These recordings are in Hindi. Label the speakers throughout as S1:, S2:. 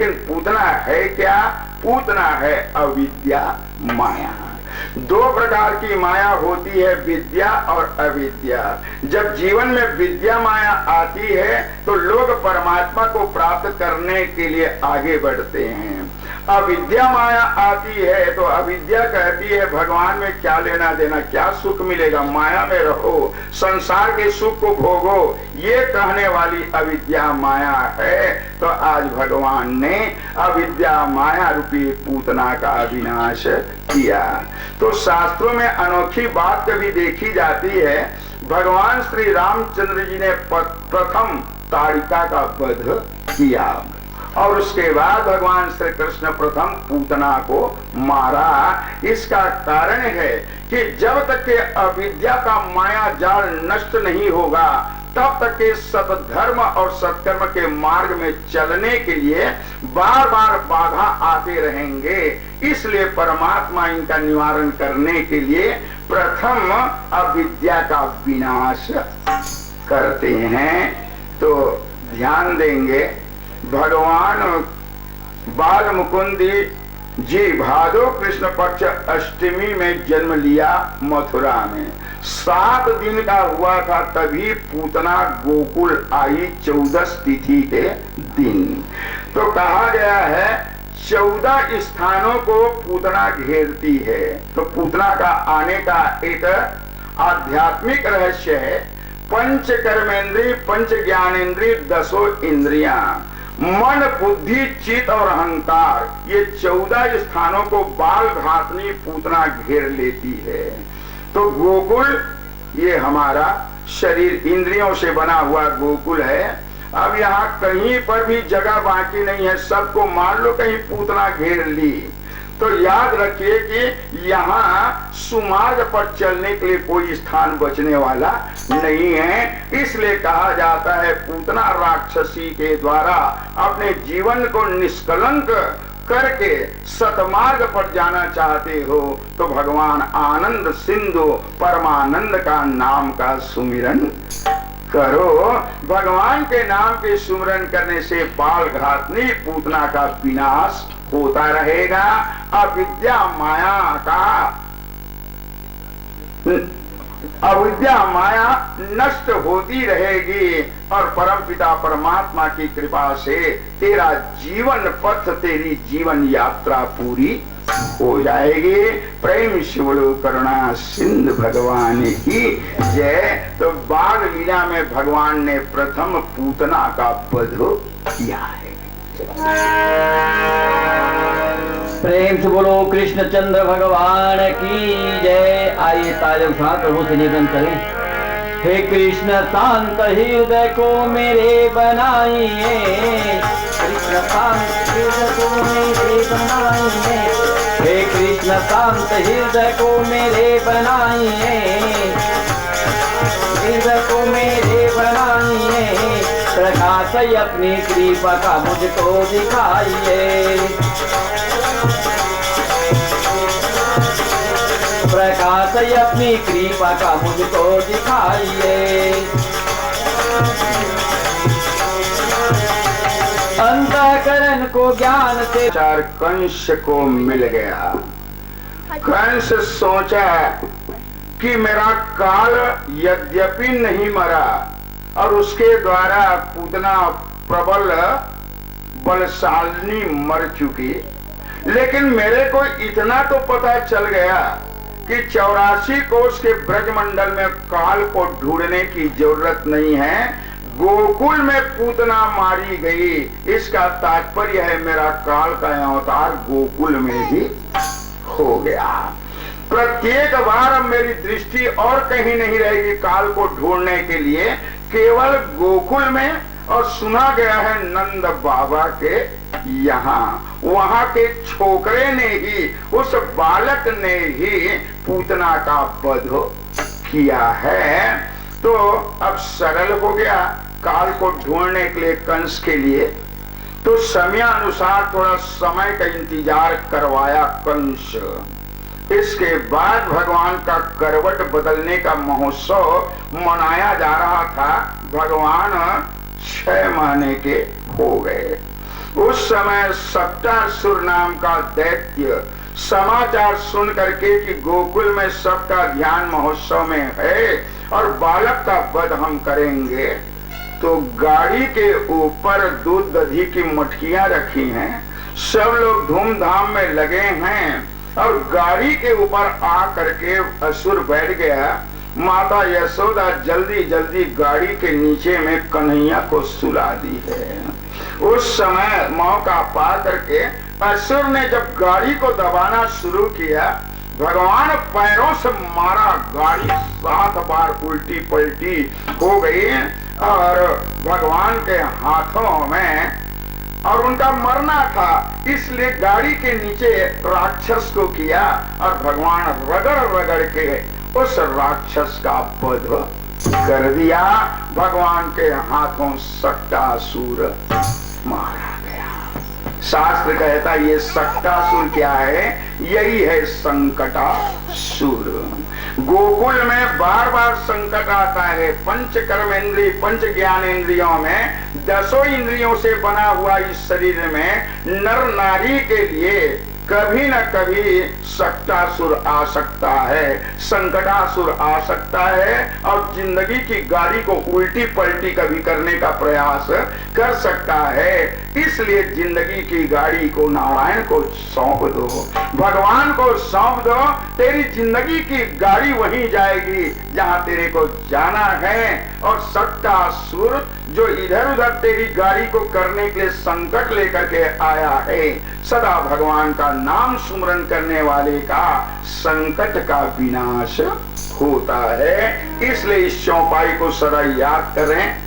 S1: लेकिन पूतना है क्या? पूतना है अविद्या माया। दो प्रकार की माया होती है, विद्या और अविद्या। जब जीवन में विद्या माया आती है तो लोग परमात्मा को प्राप्त करने के लिए आगे बढ़ते हैं। अविद्या माया आती है तो अविद्या कहती है भगवान में क्या लेना देना, क्या सुख मिलेगा, माया में रहो, संसार के सुख को भोगो, ये कहने वाली अविद्या माया है। तो आज भगवान ने अविद्या माया रूपी पूतना का विनाश किया। तो शास्त्रों में अनोखी बात कभी देखी जाती है। भगवान श्री रामचंद्र जी ने प्रथम ताड़िका का वध किया और उसके बाद भगवान श्री कृष्ण प्रथम पूतना को मारा। इसका कारण है कि जब तक के अविद्या का माया जाल नष्ट नहीं होगा तब तक के सतधर्म और सत्कर्म के मार्ग में चलने के लिए बार बार बाधा आते रहेंगे। इसलिए परमात्मा इनका निवारण करने के लिए प्रथम अविद्या का विनाश करते हैं। तो ध्यान देंगे, भगवान बाल मुकुंदी जी भादो कृष्ण पक्ष अष्टमी में जन्म लिया मथुरा में। 7 दिन का हुआ था तभी पूतना गोकुल आई 14 तिथि के दिन। तो कहा गया है 14 स्थानों को पूतना घेरती है। तो पूतना का आने का एक आध्यात्मिक रहस्य है। पंच कर्मेंद्री, पंच ज्ञानेन्द्री, 10 इंद्रियां, मन, बुद्धि, चित्त और अहंकार, ये 14 स्थानों को बाल घातनी पूतना घेर लेती है। तो गोकुल ये हमारा शरीर इंद्रियों से बना हुआ गोकुल है। अब यहाँ कहीं पर भी जगह बाकी नहीं है, सबको मान लो कहीं पूतना घेर ली तो याद रखिए कि यहाँ सुमार्ग पर चलने के लिए कोई स्थान बचने वाला नहीं है। इसलिए कहा जाता है पूतना राक्षसी के द्वारा अपने जीवन को निष्कलंक करके सतमार्ग पर जाना चाहते हो तो भगवान आनंद सिंधु परमानंद का नाम का सुमिरन करो। भगवान के नाम के सुमिरन करने से बाल घातनी पूतना का विनाश होता रहेगा। अविद्या माया नष्ट होती रहेगी और परमपिता परमात्मा की कृपा से तेरा जीवन पथ, तेरी जीवन यात्रा पूरी हो जाएगी। प्रेम शिवलो करुणा सिंधु भगवान की जय। तो बाल लीला में भगवान ने प्रथम पूतना का वध किया है।
S2: प्रेम से बोलो कृष्ण चंद्र भगवान की जय। आइए तालियों के साथ प्रभु से निवेदन करें। हे कृष्ण शांत हृदय को मेरे बनाइए, कृष्ण शांत हृदय को मेरे बनाइए, हे कृष्ण शांत हृदय को मेरे बनाइए, हृदय को मेरे बनाइए, प्रकाश अपनी कृपा का मुझको दिखाइए, प्रकाश अपनी कृपा का मुझको दिखाइए। अंतःकरण को ज्ञान से
S1: चार कंस को मिल गया। कंस सोचा कि मेरा काल यद्यपि नहीं मरा और उसके द्वारा पूतना प्रबल बलशालिनी मर चुकी, लेकिन मेरे को इतना तो पता चल गया कि 84 कोष के ब्रजमंडल में काल को ढूंढने की जरूरत नहीं है। गोकुल में पूतना मारी गई, इसका तात्पर्य है मेरा काल का अवतार गोकुल में ही हो गया। प्रत्येक बार मेरी दृष्टि और कहीं नहीं रहेगी काल को ढूंढने के लिए, केवल गोकुल में। और सुना गया है नंद बाबा के यहाँ, वहां के छोकरे ने ही, उस बालक ने ही पूतना का वध किया है। तो अब सरल हो गया काल को ढूंढने के लिए कंस के लिए। तो समय अनुसार थोड़ा समय का इंतजार करवाया कंस। इसके बाद भगवान का करवट बदलने का महोत्सव मनाया जा रहा था। भगवान 6 महीने के हो गए। उस समय सक्टासुर नाम का दैत्य समाचार सुन करके कि गोकुल में सबका ध्यान महोत्सव में है और बालक का वध हम करेंगे, तो गाड़ी के ऊपर दूध दही की मटकियां रखी हैं, सब लोग धूमधाम में लगे हैं और गाड़ी के ऊपर आ करके असुर बैठ गया। माता यशोदा जल्दी जल्दी गाड़ी के नीचे में कन्हैया को सुला दी है। उस समय मौका पा करके असुर ने जब गाड़ी को दबाना शुरू किया, भगवान पैरों से मारा, गाड़ी 7 बार उल्टी पलटी हो गई और भगवान के हाथों में, और उनका मरना था इसलिए गाड़ी के नीचे राक्षस को किया और भगवान रगड़ रगड़ के उस राक्षस का वध कर दिया। भगवान के हाथों सक्टासुर मारा गया। शास्त्र कहता है ये सक्टासुर क्या है? यही है संकटासुर। गोकुल में बार बार संकट आता है। पंच कर्मेंद्रिय, पंच ज्ञानेंद्रियों में 10 इंद्रियों से बना हुआ इस शरीर में नर नारी के लिए कभी न कभी सक्टासुर आ सकता है, संकटासुर आ सकता है और जिंदगी की गाड़ी को उल्टी पलटी कभी करने का प्रयास कर सकता है। इसलिए जिंदगी की गाड़ी को नारायण को सौंप दो, भगवान को सौंप दो, तेरी जिंदगी की गाड़ी वहीं जाएगी जहां तेरे को जाना है। और सक्टासुर जो इधर उधर तेरी गाड़ी को करने के लिए संकट लेकर के आया है, सदा भगवान का नाम सुमरन करने वाले का संकट का विनाश होता है। इसलिए इस चौपाई को सदा याद करें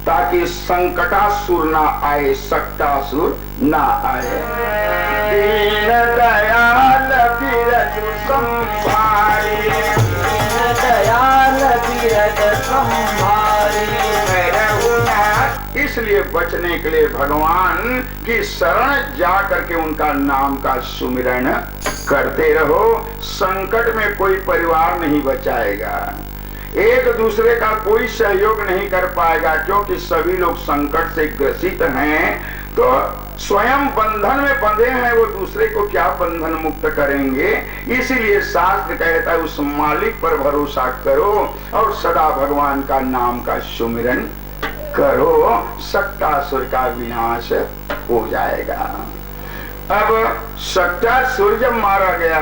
S1: ताकि संकटासुर ना आए, सक्टासुर ना आए। दीन दयाल बिरजु संभारी, दीन दयाल बिरजु संभारी। इसलिए बचने के लिए भगवान की शरण जा करके उनका नाम का सुमिरन करते रहो। संकट में कोई परिवार नहीं बचाएगा, एक दूसरे का कोई सहयोग नहीं कर पाएगा, क्योंकि सभी लोग संकट से ग्रसित हैं। तो स्वयं बंधन में बंधे हैं, वो दूसरे को क्या बंधन मुक्त करेंगे। इसीलिए शास्त्र कहता है उस मालिक पर भरोसा करो और सदा भगवान का नाम का सुमिरन करो, सक्टासुर का विनाश हो जाएगा। अब सक्टासुर जब मारा गया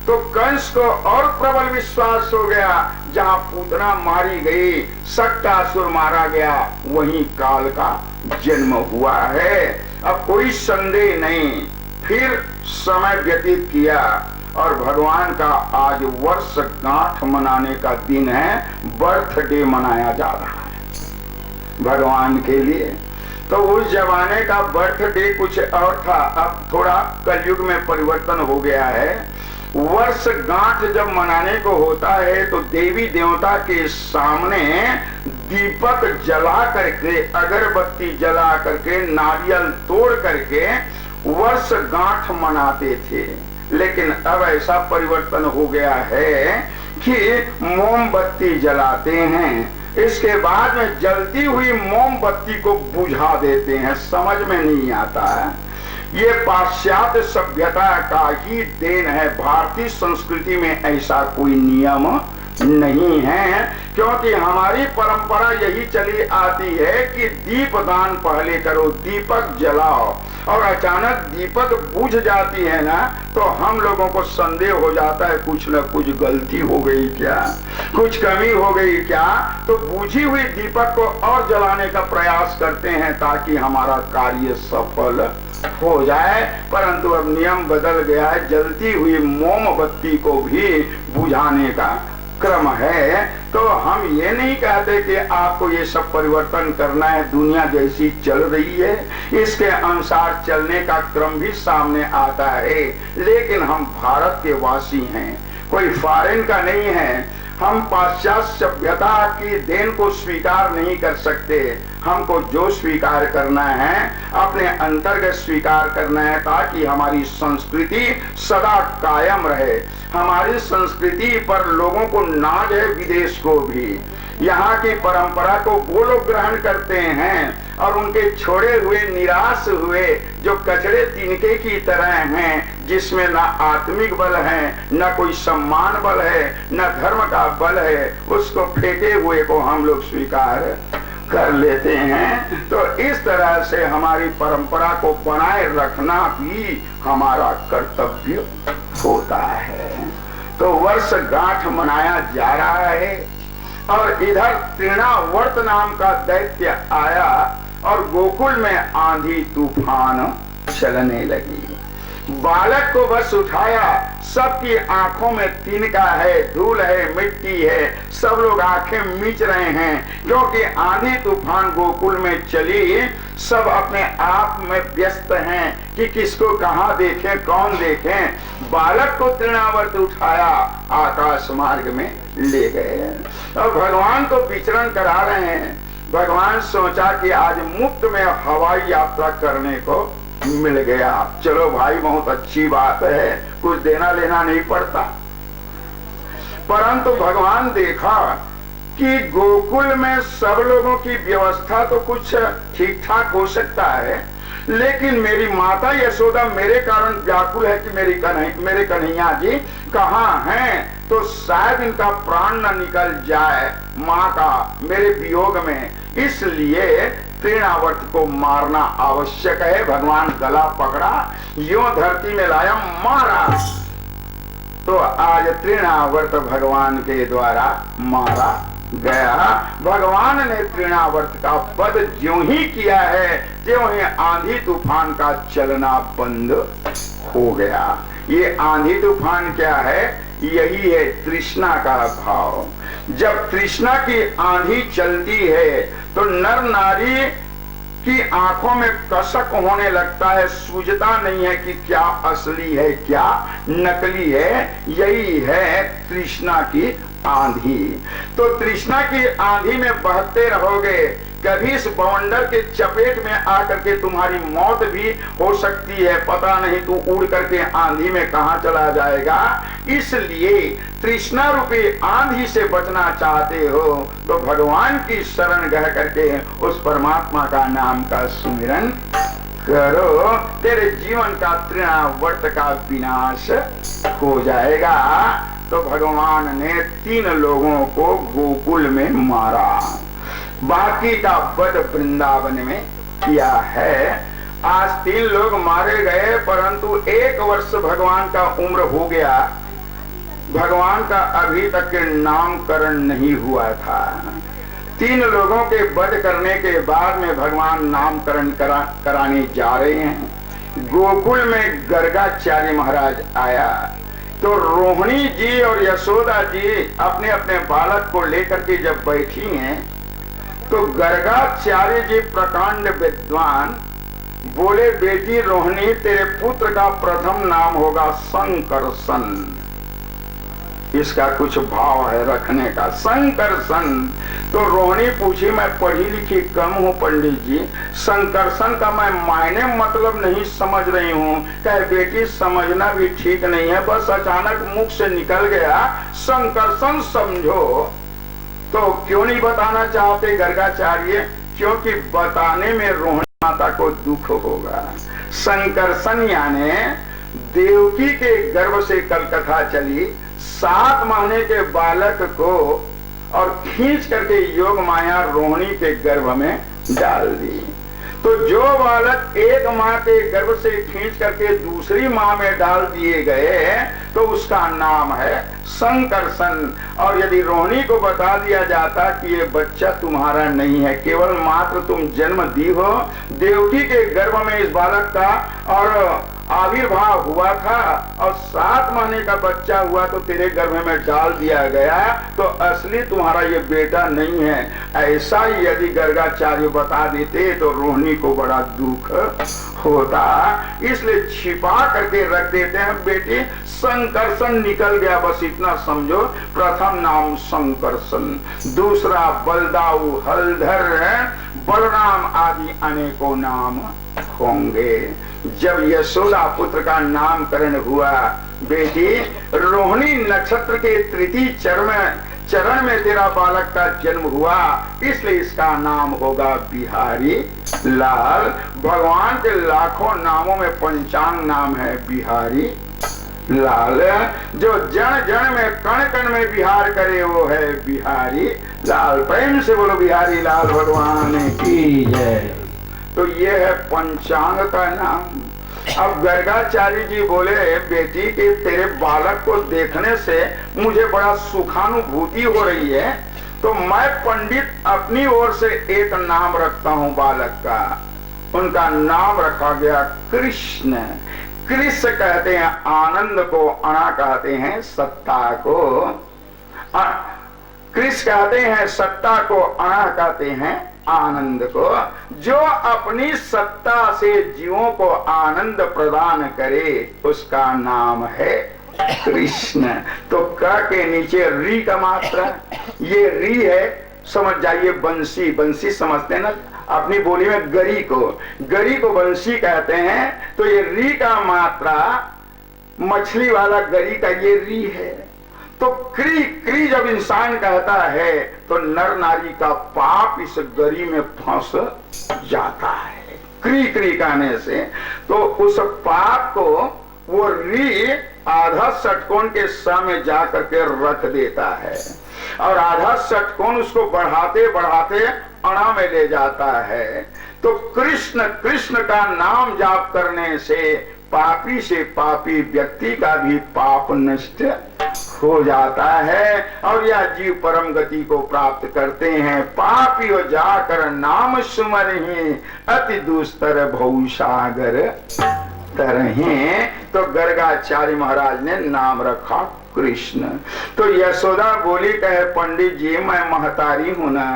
S1: तो कंस को और प्रबल विश्वास हो गया, जहां पूतना मारी गई, सक्टासुर मारा गया, वहीं काल का जन्म हुआ है। अब कोई संदेह नहीं। फिर समय व्यतीत किया और भगवान का आज वर्षगांठ मनाने का दिन है, बर्थडे मनाया जा रहा है भगवान के लिए। तो उस जमाने का बर्थडे कुछ और था, अब थोड़ा कलयुग में परिवर्तन हो गया है। वर्षगांठ जब मनाने को होता है तो देवी देवता के सामने दीपक जला करके, अगरबत्ती जला करके, नारियल तोड़ करके वर्षगांठ मनाते थे। लेकिन अब ऐसा परिवर्तन हो गया है कि मोमबत्ती जलाते हैं, इसके बाद में जलती हुई मोमबत्ती को बुझा देते हैं। समझ में नहीं आता है। ये पाश्चात्य सभ्यता का ही देन है। भारतीय संस्कृति में ऐसा कोई नियम नहीं है, क्योंकि हमारी परंपरा यही चली आती है कि दीपदान पहले करो, दीपक जलाओ, और अचानक दीपक बुझ जाती है ना, तो हम लोगों को संदेह हो जाता है कुछ न कुछ गलती हो गई क्या, कुछ कमी हो गई क्या। तो बुझी हुई दीपक को और जलाने का प्रयास करते हैं ताकि हमारा कार्य सफल हो जाए। परंतु अब नियम बदल गया है, जलती हुई मोमबत्ती को भी बुझाने का क्रम है। तो हम ये नहीं कहते कि आपको ये सब परिवर्तन करना है, दुनिया जैसी चल रही है इसके अनुसार चलने का क्रम भी सामने आता है। लेकिन हम भारत के वासी हैं, कोई फॉरेन का नहीं है। हम पाश्चात्य सभ्यता की देन को स्वीकार नहीं कर सकते। हमको जो स्वीकार करना है अपने अंतर्गत स्वीकार करना है, ताकि हमारी संस्कृति सदा कायम रहे। हमारी संस्कृति पर लोगों को नाज है, विदेश को भी। यहाँ की परंपरा को वो लोग ग्रहण करते हैं और उनके छोड़े हुए निराश हुए जो कचड़े तिनके की तरह हैं, जिसमें ना आत्मिक बल है, न कोई सम्मान बल है, न धर्म का बल है, उसको फेंके हुए को हम लोग स्वीकार कर लेते हैं। तो इस तरह से हमारी परंपरा को बनाए रखना भी हमारा कर्तव्य होता है। तो वर्षगांठ मनाया जा रहा है और इधर तृणावर्त नाम का दैत्य आया और गोकुल में आंधी तूफान चलने लगी। बालक को बस उठाया, सबकी आंखों में तिनका है, धूल है, मिट्टी है, सब लोग आंखें मीच रहे हैं क्योंकि आंधी तूफान गोकुल में चली। सब अपने आप में व्यस्त हैं कि किसको कहां देखें, कौन देखें। बालक को तृणावर्त उठाया, आकाश मार्ग में ले गए और भगवान को विचरण करा रहे हैं। भगवान सोचा कि आज मुफ्त में हवाई यात्रा करने को मिल गया, चलो भाई बहुत अच्छी बात है, कुछ देना लेना नहीं पड़ता। परंतु भगवान देखा कि गोकुल में सब लोगों की व्यवस्था तो कुछ ठीक ठाक हो सकता है, लेकिन मेरी माता यशोदा मेरे कारण व्याकुल है कि मेरे कन्हैया जी कहाँ हैं, तो शायद इनका प्राण न निकल जाए माँ का मेरे वियोग में, इसलिए तृणावर्त को मारना आवश्यक है। भगवान गला पकड़ा, यूं धरती में लाया, मारा। तो आज तृणावर्त भगवान के द्वारा मारा गया। भगवान ने तृणावर्त का वध ज्यों ही किया है, त्यों ही आंधी तूफान का चलना बंद हो गया। ये आंधी तूफान क्या है? यही है तृष्णा का भाव। जब तृष्णा की आंधी चलती है तो नर नारी की आंखों में कसक होने लगता है, सूझता नहीं है कि क्या असली है क्या नकली है। यही है तृष्णा की आंधी। तो तृष्णा की आंधी में बहते रहोगे, कभी इस बवंडर के चपेट में आकर के तुम्हारी मौत भी हो सकती है, पता नहीं तू उड़ करके आंधी में कहां चला जाएगा। इसलिए तृष्णा रूपी आंधी से बचना चाहते हो तो भगवान की शरण गह करके उस परमात्मा का नाम का सुमिरन करो, तेरे जीवन का तृणावर्त का विनाश हो जाएगा। तो भगवान ने 3 लोगों को गोकुल में मारा, बाकी का वध वृंदावन में किया है। आज 3 लोग मारे गए, परंतु 1 वर्ष भगवान का उम्र हो गया, भगवान का अभी तक नामकरण नहीं हुआ था। 3 लोगों के वध करने के बाद में भगवान नामकरण कराने जा रहे हैं। गोकुल में गर्गाचार्य महाराज आया तो रोहिणी जी और यशोदा जी अपने अपने बालक को लेकर के जब बैठी हैं तो गर्गाचार्य जी प्रकांड विद्वान बोले, बेटी रोहिणी तेरे पुत्र का प्रथम नाम होगा संकर्षण। इसका कुछ भाव है रखने का, संकर्षण। तो रोहिणी पूछी, मैं पढ़ी लिखी कम हूँ पंडित जी, संकर्षण का मैं मायने मतलब नहीं समझ रही हूँ। कहे बेटी समझना भी ठीक नहीं है, बस अचानक मुख से निकल गया, संकर्षण समझो। तो क्यों नहीं बताना चाहते गर्गाचार्य? क्योंकि बताने में रोहिणी माता को दुख होगा। संकर्षण यानी देवकी के गर्भ से कल कथा चली, 7 महीने के बालक को और खींच करके योग माया रोहिणी के गर्भ में डाल दी। तो जो बालक एक माँ के गर्भ से खींच करके दूसरी माँ में डाल दिए गए तो उसका नाम है संकर्षण। और यदि रोहिणी को बता दिया जाता कि ये बच्चा तुम्हारा नहीं है, केवल मात्र तुम जन्म दी हो, देवकी के गर्भ में इस बालक का और आविर्भाव हुआ था और 7 महीने का बच्चा हुआ तो तेरे गर्भ में डाल दिया गया, तो असली तुम्हारा ये बेटा नहीं है, ऐसा यदि गर्गाचार्य बता देते तो रोहिणी को बड़ा दुख होता। इसलिए छिपा करके रख देते हैं, बेटी संकर्षण निकल गया, बस इतना समझो। प्रथम नाम संकर्षण, दूसरा बलदाऊ, हलधर, बलराम आदि अनेकों नाम होंगे। जब यशोदा पुत्र का नामकरण हुआ, बेटी रोहिणी नक्षत्र के तृतीय चरण में तेरा बालक का जन्म हुआ, इसलिए इसका नाम होगा बिहारी लाल। भगवान के लाखों नामों में पंचांग नाम है बिहारी लाल। जो जन जन में कण कण में बिहार करे वो है बिहारी लाल। प्रेम से बोलो बिहारी लाल भगवान की जय। तो ये है पंचांग का नाम। अब गर्गाचार्य जी बोले, बेटी के तेरे बालक को देखने से मुझे बड़ा सुखानुभूति हो रही है, तो मैं पंडित अपनी ओर से एक नाम रखता हूँ बालक का। उनका नाम रखा गया कृष्ण। कृष्ण कहते हैं आनंद को, अणा कहते हैं सत्ता को। कृष्ण कहते हैं सत्ता को, अणा कहते हैं आनंद को। जो अपनी सत्ता से जीवों को आनंद प्रदान करे उसका नाम है कृष्ण। तो क के नीचे री का मात्रा, ये री है, समझ जाइए बंसी। बंसी समझते हैं ना अपनी बोली में, गरी को बंसी कहते हैं। तो ये री का मात्रा मछली वाला गरी का ये री है। तो क्री जब इंसान कहता है तो नर नारी का पाप इस गरी में फंस जाता है क्री कहने से। तो उस पाप को वो री आधा षटकोण के समय जाकर के रख देता है, और आधा षटकोण उसको बढ़ाते बढ़ाते अणा में ले जाता है। तो कृष्ण का नाम जाप करने से पापी से पापी व्यक्ति का भी पाप नष्ट हो जाता है, और यह जीव परम गति को प्राप्त करते हैं। पापी हो जाकर नाम सुमरहि, अति दुस्तर भव सागर तरहि। तो गर्गाचार्य महाराज ने नाम रखा कृष्ण। तो यशोदा बोली, कहे पंडित जी मैं महतारी हूं ना,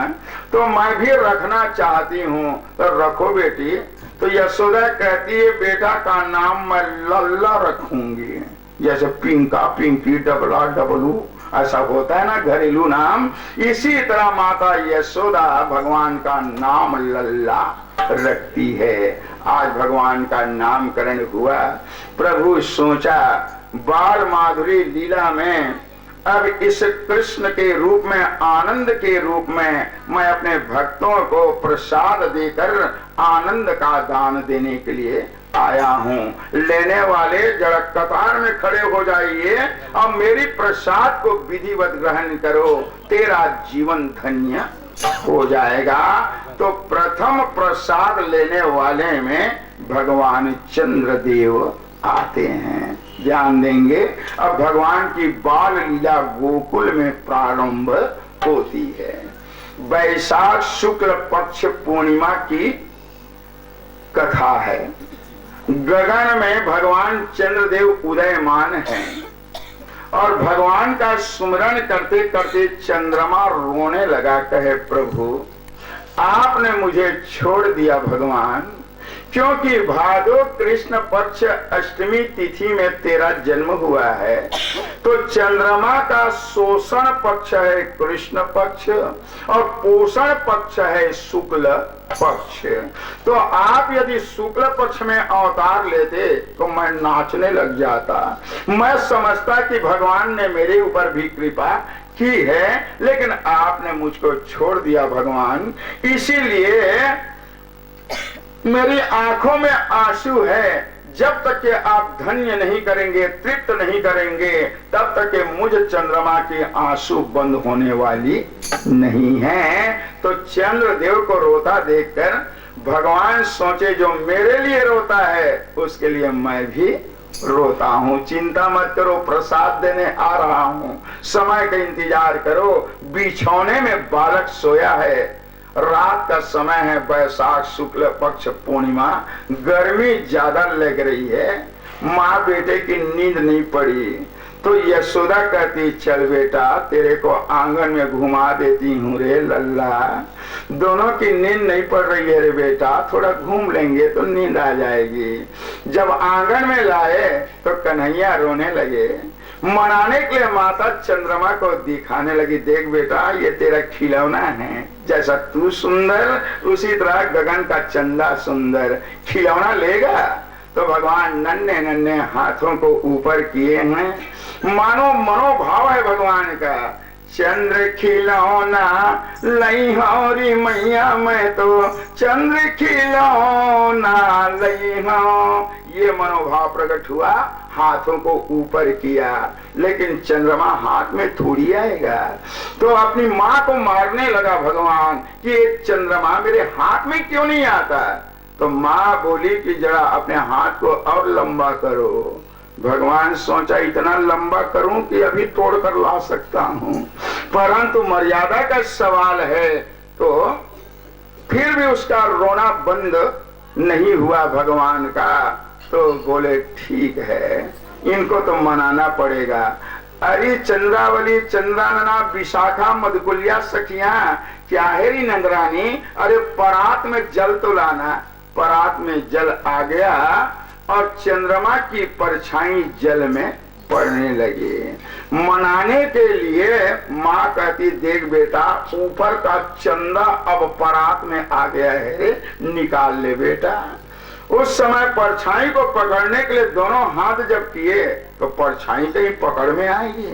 S1: तो मैं भी रखना चाहती हूँ, तो रखो बेटी। तो यशोदा कहती है बेटा का नाम मैं लल्ला रखूंगी, जैसे पिंका पिंकी डबला डबलू ऐसा होता है ना घरेलू नाम। इसी तरह माता यशोदा भगवान का नाम लल्ला रखती है। आज भगवान का नामकरण हुआ। प्रभु सोचा बाल माधुरी लीला में अब इस कृष्ण के रूप में, आनंद के रूप में मैं अपने भक्तों को प्रसाद देकर आनंद का दान देने के लिए आया हूँ। लेने वाले जरा कतार में खड़े हो जाइए और मेरी प्रसाद को विधिवत ग्रहण करो, तेरा जीवन धन्य हो जाएगा। तो प्रथम प्रसाद लेने वाले में भगवान चंद्रदेव आते हैं। ध्यान देंगे, अब भगवान की बाल लीला गोकुल में प्रारंभ होती है। वैशाख शुक्ल पक्ष पूर्णिमा की कथा है। गगन में भगवान चंद्रदेव उदयमान हैं और भगवान का सुमरण करते करते चंद्रमा रोने लगा। कहे प्रभु आपने मुझे छोड़ दिया भगवान, क्योंकि भादो कृष्ण पक्ष अष्टमी तिथि में तेरा जन्म हुआ है। तो चंद्रमा का शोषण पक्ष है कृष्ण पक्ष और पोषण पक्ष है शुक्ल पक्ष। तो आप यदि शुक्ल पक्ष में अवतार लेते तो मैं नाचने लग जाता। मैं समझता कि भगवान ने मेरे ऊपर भी कृपा की है, लेकिन आपने मुझको छोड़ दिया भगवान। इसीलिए मेरी आंखों में आंसू है। जब तक कि आप धन्य नहीं करेंगे, तृप्त नहीं करेंगे, तब तक कि मुझ चंद्रमा के आंसू बंद होने वाली नहीं है। तो चंद्रदेव को रोता देखकर भगवान सोचे जो मेरे लिए रोता है उसके लिए मैं भी रोता हूँ। चिंता मत करो, प्रसाद देने आ रहा हूँ, समय का इंतजार करो। बिछौने में बालक सोया है, रात का समय है, वैशाख शुक्ल पक्ष पूर्णिमा, गर्मी ज्यादा लग रही है, माँ बेटे की नींद नहीं पड़ी। तो यशोदा कहती चल बेटा तेरे को आंगन में घुमा देती हूँ रे लल्ला। दोनों की नींद नहीं पड़ रही है रे बेटा, थोड़ा घूम लेंगे तो नींद आ जाएगी। जब आंगन में लाए तो कन्हैया रोने लगे। मनाने के लिए माता चंद्रमा को दिखाने लगी, देख बेटा ये तेरा खिलौना है, जैसा तू सुंदर उसी तरह गगन का चंदा सुंदर। खिलौना लेगा? तो भगवान नन्हे नन्हे हाथों को ऊपर किए हैं, मानो मनोभाव है भगवान का। चंद्र खिलौना लई हौरी मैया, मैं तो चंद्र खिलौना लई हूं। ये मनोभाव प्रकट हुआ, हाथों को ऊपर किया, लेकिन चंद्रमा हाथ में थोड़ी आएगा। तो अपनी माँ को मारने लगा भगवान कि ये चंद्रमा मेरे हाथ में क्यों नहीं आता। तो माँ बोली कि जरा अपने हाथ को और लंबा करो। भगवान सोचा इतना लंबा करूं कि अभी तोड़कर ला सकता हूं, परंतु मर्यादा का सवाल है, तो फिर भी उसका रोना बंद नहीं हुआ भगवान का। तो बोले ठीक है, इनको तो मनाना पड़ेगा। अरे चंद्रावली, चंद्रानना, विशाखा, मधुकुलिया सखिया, क्या है री नंदरानी, अरे परात में जल तो लाना। परात में जल आ गया और चंद्रमा की परछाई जल में पड़ने लगी। मनाने के लिए माँ कहती, देख बेटा ऊपर का चंदा अब परात में आ गया है, निकाल ले बेटा। उस समय परछाई को पकड़ने के लिए दोनों हाथ जब किए तो परछाई कहीं पकड़ में आएगी।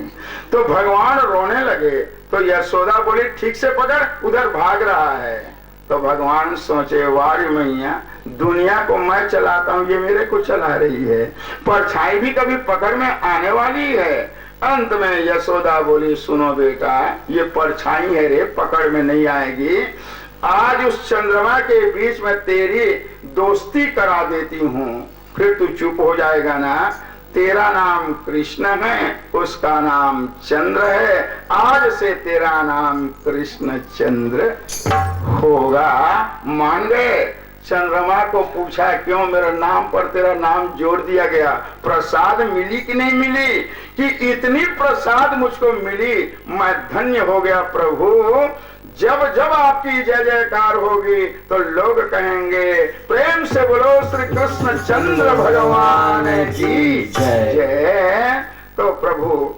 S1: तो भगवान रोने लगे। तो यशोदा बोली ठीक से पकड़, उधर भाग रहा है। तो भगवान सोचे, वारी मैया, दुनिया को मैं चलाता हूँ, ये मेरे को चला रही है, परछाई भी कभी पकड़ में आने वाली है। अंत में यशोदा बोली, सुनो बेटा, ये परछाई है रे, पकड़ में नहीं आएगी। आज उस चंद्रमा के बीच में तेरी दोस्ती करा देती हूँ, फिर तू चुप हो जाएगा ना। तेरा नाम कृष्ण है, उसका नाम चंद्र है, आज से तेरा नाम कृष्ण चंद्र होगा। मान गए। चंद्रमा को पूछा, क्यों मेरे नाम पर तेरा नाम जोड़ दिया गया, प्रसाद मिली कि नहीं मिली, कि इतनी प्रसाद मुझको मिली, मैं धन्य हो गया प्रभु। जब जब आपकी जय जयकार होगी तो लोग कहेंगे, प्रेम से बोलो श्री कृष्ण चंद्र भगवान की जय। तो प्रभु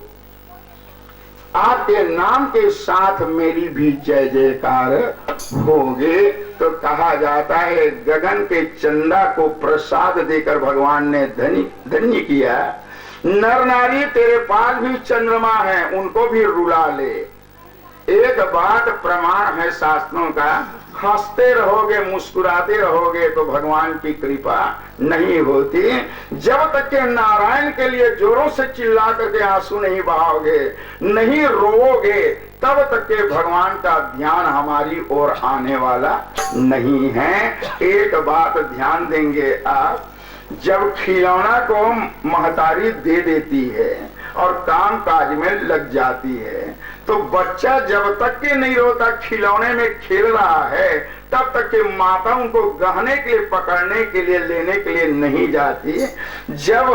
S1: आपके नाम के साथ मेरी भी जय जयकार होगी। तो कहा जाता है, गगन के चंदा को प्रसाद देकर भगवान ने धन्य किया। नर नारी तेरे पास भी चंद्रमा है, उनको भी रुला ले। एक बात प्रमाण है शास्त्रों का, हंसते रहोगे मुस्कुराते रहोगे तो भगवान की कृपा नहीं होती। जब तक के नारायण के लिए जोरों से चिल्ला करके आंसू नहीं बहाओगे, नहीं रोओगे, तब तक के भगवान का ध्यान हमारी ओर आने वाला नहीं है। एक बात ध्यान देंगे आप, जब खिलौना को महतारी दे देती है और काम काज में लग जाती है, तो बच्चा जब तक के नहीं रोता, खिलौने में खेल रहा है, तब तक के माता उनको गहने के लिए, पकड़ने के लिए, लेने के लिए नहीं जाती। जब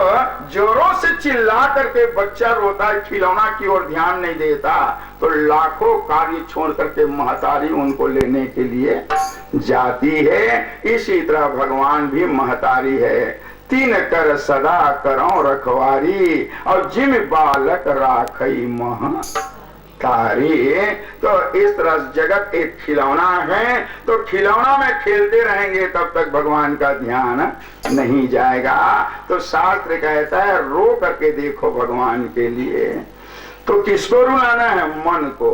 S1: जोरों से चिल्ला करके बच्चा रोता है, खिलौना की ओर ध्यान नहीं देता, तो लाखों कार्य छोड़ करके महतारी उनको लेने के लिए जाती है। इसी तरह भगवान भी महतारी है। तीन कर सदा करो रखवारी, और जिम बालक राखई मह तारी। तो इस तरह जगत एक खिलौना है, तो खिलौना में खेलते रहेंगे तब तक भगवान का ध्यान नहीं जाएगा। तो शास्त्र कहता है, रो करके देखो भगवान के लिए। तो किसको रुलाना है? मन को,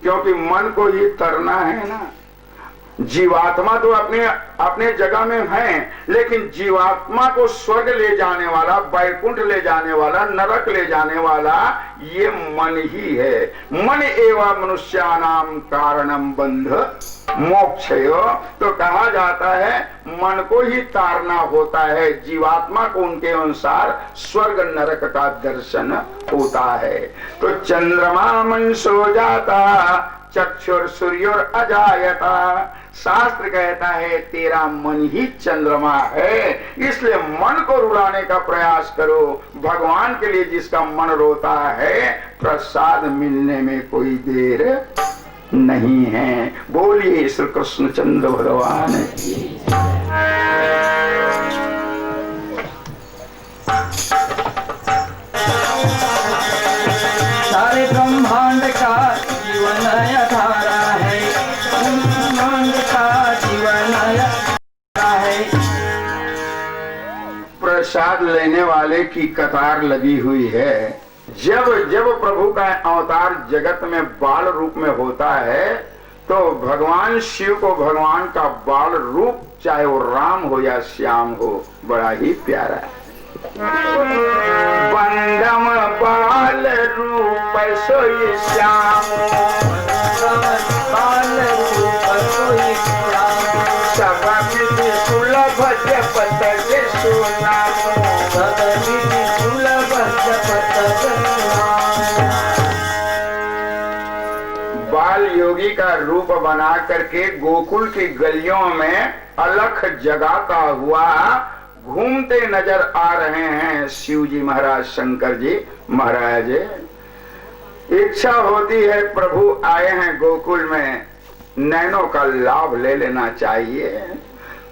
S1: क्योंकि मन को ही तरना है ना। जीवात्मा तो अपने जगह में है, लेकिन जीवात्मा को स्वर्ग ले जाने वाला, वैकुंठ ले जाने वाला, नरक ले जाने वाला ये मन ही है। मन एवं मनुष्यानाम कारणम बंध मोक्षयो। तो कहा जाता है मन को ही तारना होता है, जीवात्मा को उनके अनुसार स्वर्ग नरक का दर्शन होता है। तो चंद्रमा मन सो जाता, चक्षुर सूर्योर अजायता। शास्त्र कहता है तेरा मन ही चंद्रमा है, इसलिए मन को रुलाने का प्रयास करो। भगवान के लिए जिसका मन रोता है, प्रसाद मिलने में कोई देर नहीं है। बोलिए श्री कृष्ण चंद्र भगवान की।
S2: सारे ब्रह्मांड का जीवन धारा है, ब्रह्मांड का जीवन धारा है।
S1: प्रसाद लेने वाले की कतार लगी हुई है, जब जब प्रभु का अवतार जगत में बाल रूप में होता है तो भगवान शिव को भगवान का बाल रूप, चाहे वो राम हो या श्याम हो, बड़ा ही प्यारा है। बंदम बाल रूप सोई श्याम, बाल रूप सोई श्याम, सब विधि सुलभ जपत के सुनाम, सब विधि सुलभ जपत के सुनाम। बाल योगी का रूप बना करके गोकुल की गलियों में अलख जगाता हुआ घूमते नजर आ रहे हैं शिव जी महाराज, शंकर जी महाराज। इच्छा होती है प्रभु आए हैं गोकुल में, नैनों का लाभ ले लेना चाहिए,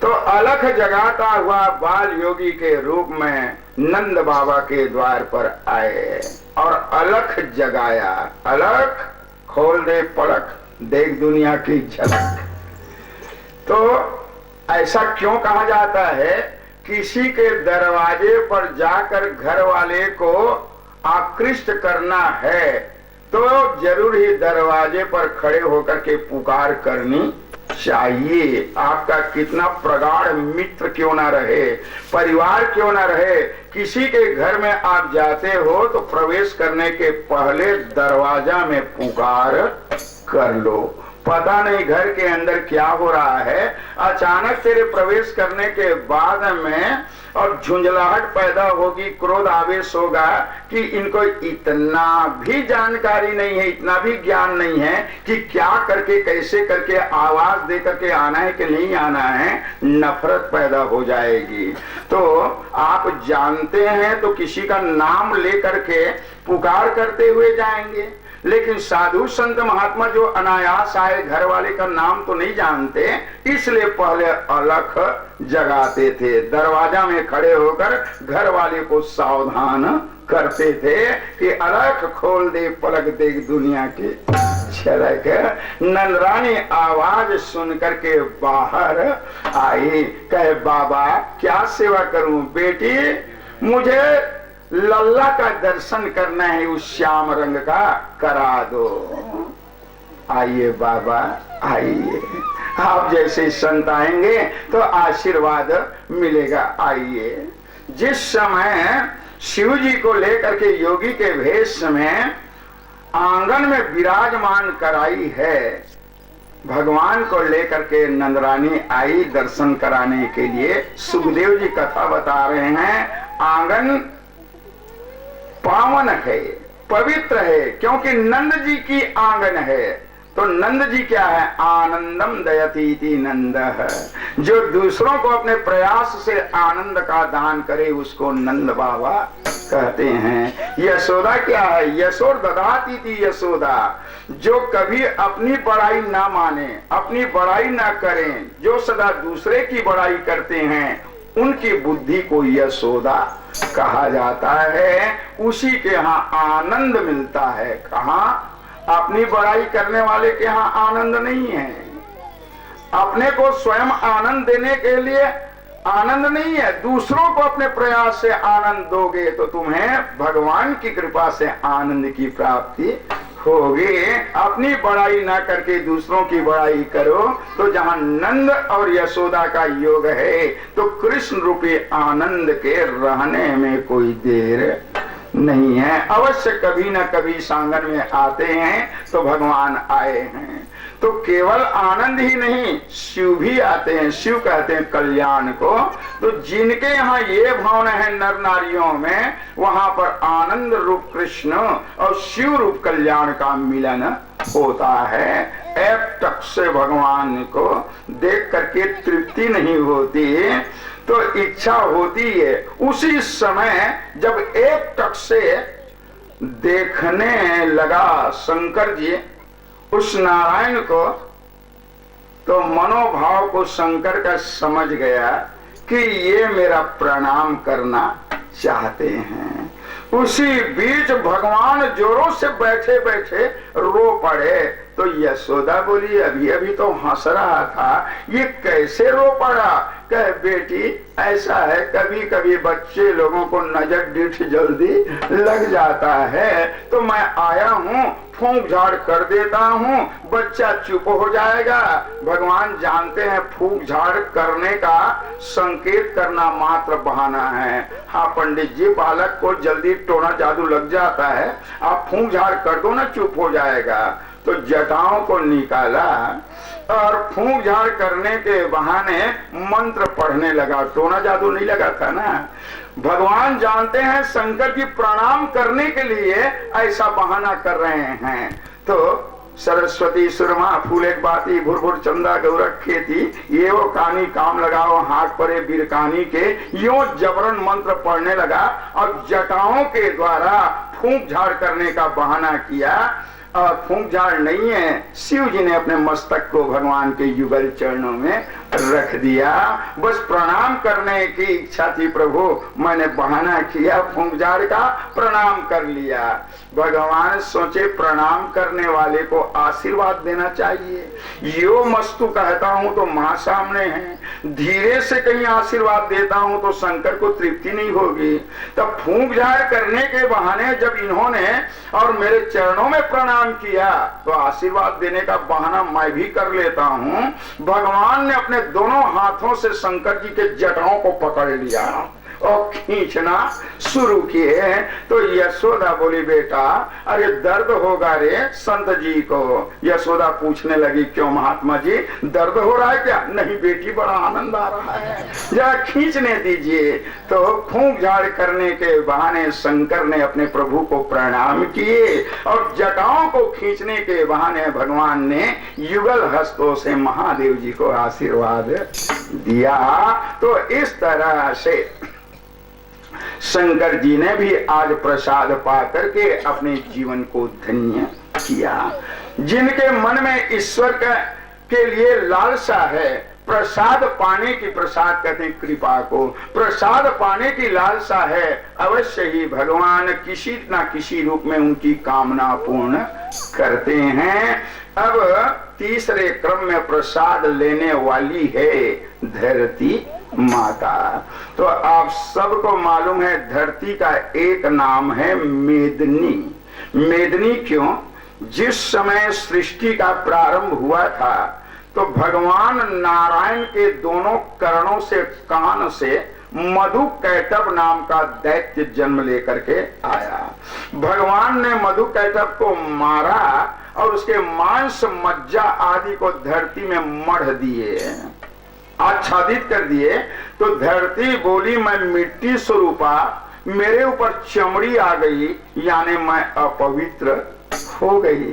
S1: तो अलख जगाता हुआ बाल योगी के रूप में नंद बाबा के द्वार पर आए और अलख जगाया। अलख खोल दे पलक, देख दुनिया की झलक। तो ऐसा क्यों कहा जाता है? किसी के दरवाजे पर जाकर घर वाले को आकृष्ट करना है तो जरूर ही दरवाजे पर खड़े होकर के पुकार करनी चाहिए। आपका कितना प्रगाढ़ मित्र क्यों ना रहे, परिवार क्यों ना रहे, किसी के घर में आप जाते हो तो प्रवेश करने के पहले दरवाजा में पुकार कर लो। पता नहीं घर के अंदर क्या हो रहा है, अचानक तेरे प्रवेश करने के बाद में और झुंझलाहट पैदा होगी, क्रोध आवेश होगा कि इनको इतना भी जानकारी नहीं है, इतना भी ज्ञान नहीं है कि क्या करके कैसे करके आवाज दे करके आना है कि नहीं आना है, नफरत पैदा हो जाएगी। तो आप जानते हैं तो किसी का नाम लेकर के पुकार करते हुए जाएंगे, लेकिन साधु संत महात्मा जो अनायास आए घर वाले का नाम तो नहीं जानते, इसलिए पहले अलख जगाते थे, दरवाजा में खड़े होकर घर वाले को सावधान करते थे कि अलख खोल दे पलक देख दुनिया के झलक। नंदरानी आवाज सुन करके बाहर आई, कहे बाबा क्या सेवा करूं? बेटी मुझे लल्ला का दर्शन करना है, उस श्याम रंग का करा दो। आइए बाबा आइए, आप जैसे संत आएंगे तो आशीर्वाद मिलेगा। आइए। जिस समय शिव जी को लेकर के योगी के भेष में आंगन में विराजमान कराई है, भगवान को लेकर के नंदरानी आई दर्शन कराने के लिए। सुखदेव जी कथा बता रहे हैं, आंगन पावन है, पवित्र है, क्योंकि नंद जी की आंगन है। तो नंद जी क्या है? आनंदम दयतीति नंद है, जो दूसरों को अपने प्रयास से आनंद का दान करे उसको नंद बाबा कहते हैं। यशोदा क्या है? यशोर ददातीति यशोदा, जो कभी अपनी बड़ाई ना माने, अपनी बड़ाई ना करें, जो सदा दूसरे की बड़ाई करते हैं, उनकी बुद्धि को यशोदा कहा जाता है। उसी के यहाँ आनंद मिलता है। कहाँ? अपनी बड़ाई करने वाले के यहाँ आनंद नहीं है। अपने को स्वयं आनंद देने के लिए आनंद नहीं है, दूसरों को अपने प्रयास से आनंद दोगे तो तुम्हें भगवान की कृपा से आनंद की प्राप्ति होगी। अपनी बड़ाई ना करके दूसरों की बड़ाई करो तो जहां नंद और यशोदा का योग है तो कृष्ण रूपी आनंद के रहने में कोई देर नहीं है। अवश्य कभी न कभी सांगन में आते हैं तो भगवान आए हैं। तो केवल आनंद ही नहीं, शिव भी आते हैं। शिव कहते हैं कल्याण को। तो जिनके यहाँ ये भावना है नर नारियों में, वहां पर आनंद रूप कृष्ण और शिव रूप कल्याण का मिलन होता है। एक टक से भगवान को देख करके तृप्ति नहीं होती, तो इच्छा होती है उसी समय जब एक टक से देखने लगा शंकर जी उस नारायण को, तो मनोभाव को शंकर का समझ गया कि ये मेरा प्रणाम करना चाहते हैं। उसी बीच भगवान जोरों से बैठे बैठे रो पड़े। तो यशोदा बोली अभी अभी तो हंस रहा था, ये कैसे रो पड़ा? कहे बेटी ऐसा है, कभी कभी बच्चे लोगों को नजर डिठ जल्दी लग जाता है, तो मैं आया हूँ, फूंक झाड़ कर देता हूँ, बच्चा चुप हो जाएगा। भगवान जानते हैं फूंक झाड़ करने का संकेत करना मात्र बहाना है। हाँ पंडित जी, बालक को जल्दी टोना जादू लग जाता है, आप फूंक झाड़ कर दो ना, चुप हो जाएगा। तो जटाओं को निकाला और फूंक झाड़ करने के बहाने मंत्र पढ़ने लगा। टोना जादू नहीं लगा था ना। भगवान जानते हैं शंकर जी प्रणाम करने के लिए ऐसा बहाना कर रहे हैं। तो सरस्वती सुरमा फूल एक बाती भुरभुर चंदा गौरख खेती, ये वो कानी काम लगाओ हाथ परे बिरकानी के, यो जबरन मंत्र पढ़ने लगा और जटाओं के द्वारा फूंक झाड़ करने का बहाना किया। और फूंक झाड़ नहीं है, शिव जी ने अपने मस्तक को भगवान के युगल चरणों में रख दिया। बस प्रणाम करने की इच्छा थी प्रभु, मैंने बहाना किया फूंक झाड़ का, प्रणाम कर लिया। भगवान सोचे प्रणाम करने वाले को आशीर्वाद देना चाहिए। यो मस्तु कहता हूं तो मां सामने है, धीरे से कहीं आशीर्वाद देता हूं तो शंकर को तृप्ति नहीं होगी। तब फूंक झाड़ करने के बहाने जब इन्होंने और मेरे चरणों में प्रणाम किया तो आशीर्वाद देने का बहाना मैं भी कर लेता हूं। भगवान ने अपने दोनों हाथों से शंकर जी के जटाओं को पकड़ लिया और खींचना शुरू किए। तो यशोदा बोली बेटा अरे दर्द होगा रे संत जी को। यशोदा पूछने लगी क्यों महात्मा जी, दर्द हो रहा है क्या? नहीं बेटी बड़ा आनंद आ रहा है, जरा खींचने दीजिए। तो फूंक झाड़ करने के बहाने शंकर ने अपने प्रभु को प्रणाम किए और जटाओं को खींचने के बहाने भगवान ने युगल हस्तों से महादेव जी को आशीर्वाद दिया। तो इस तरह से शंकर जी ने भी आज प्रसाद पा करके अपने जीवन को धन्य किया। जिनके मन में ईश्वर के लिए लालसा है, प्रसाद पाने की, प्रसाद कहते हैं कृपा को, प्रसाद पाने की लालसा है, अवश्य ही भगवान किसी न किसी रूप में उनकी कामना पूर्ण करते हैं। अब तीसरे क्रम में प्रसाद लेने वाली है धरती माता। तो आप सबको मालूम है धरती का एक नाम है मेदिनी। मेदिनी क्यों? जिस समय सृष्टि का प्रारंभ हुआ था तो भगवान नारायण के दोनों करणों से, कान से मधु कैटभ नाम का दैत्य जन्म लेकर के आया। भगवान ने मधु कैटभ को मारा और उसके मांस मज्जा आदि को धरती में मढ़ दिए, आच्छादित कर दिए। तो धरती बोली मैं मिट्टी स्वरूपा, मेरे ऊपर चमड़ी आ गई, यानी मैं अपवित्र हो गई।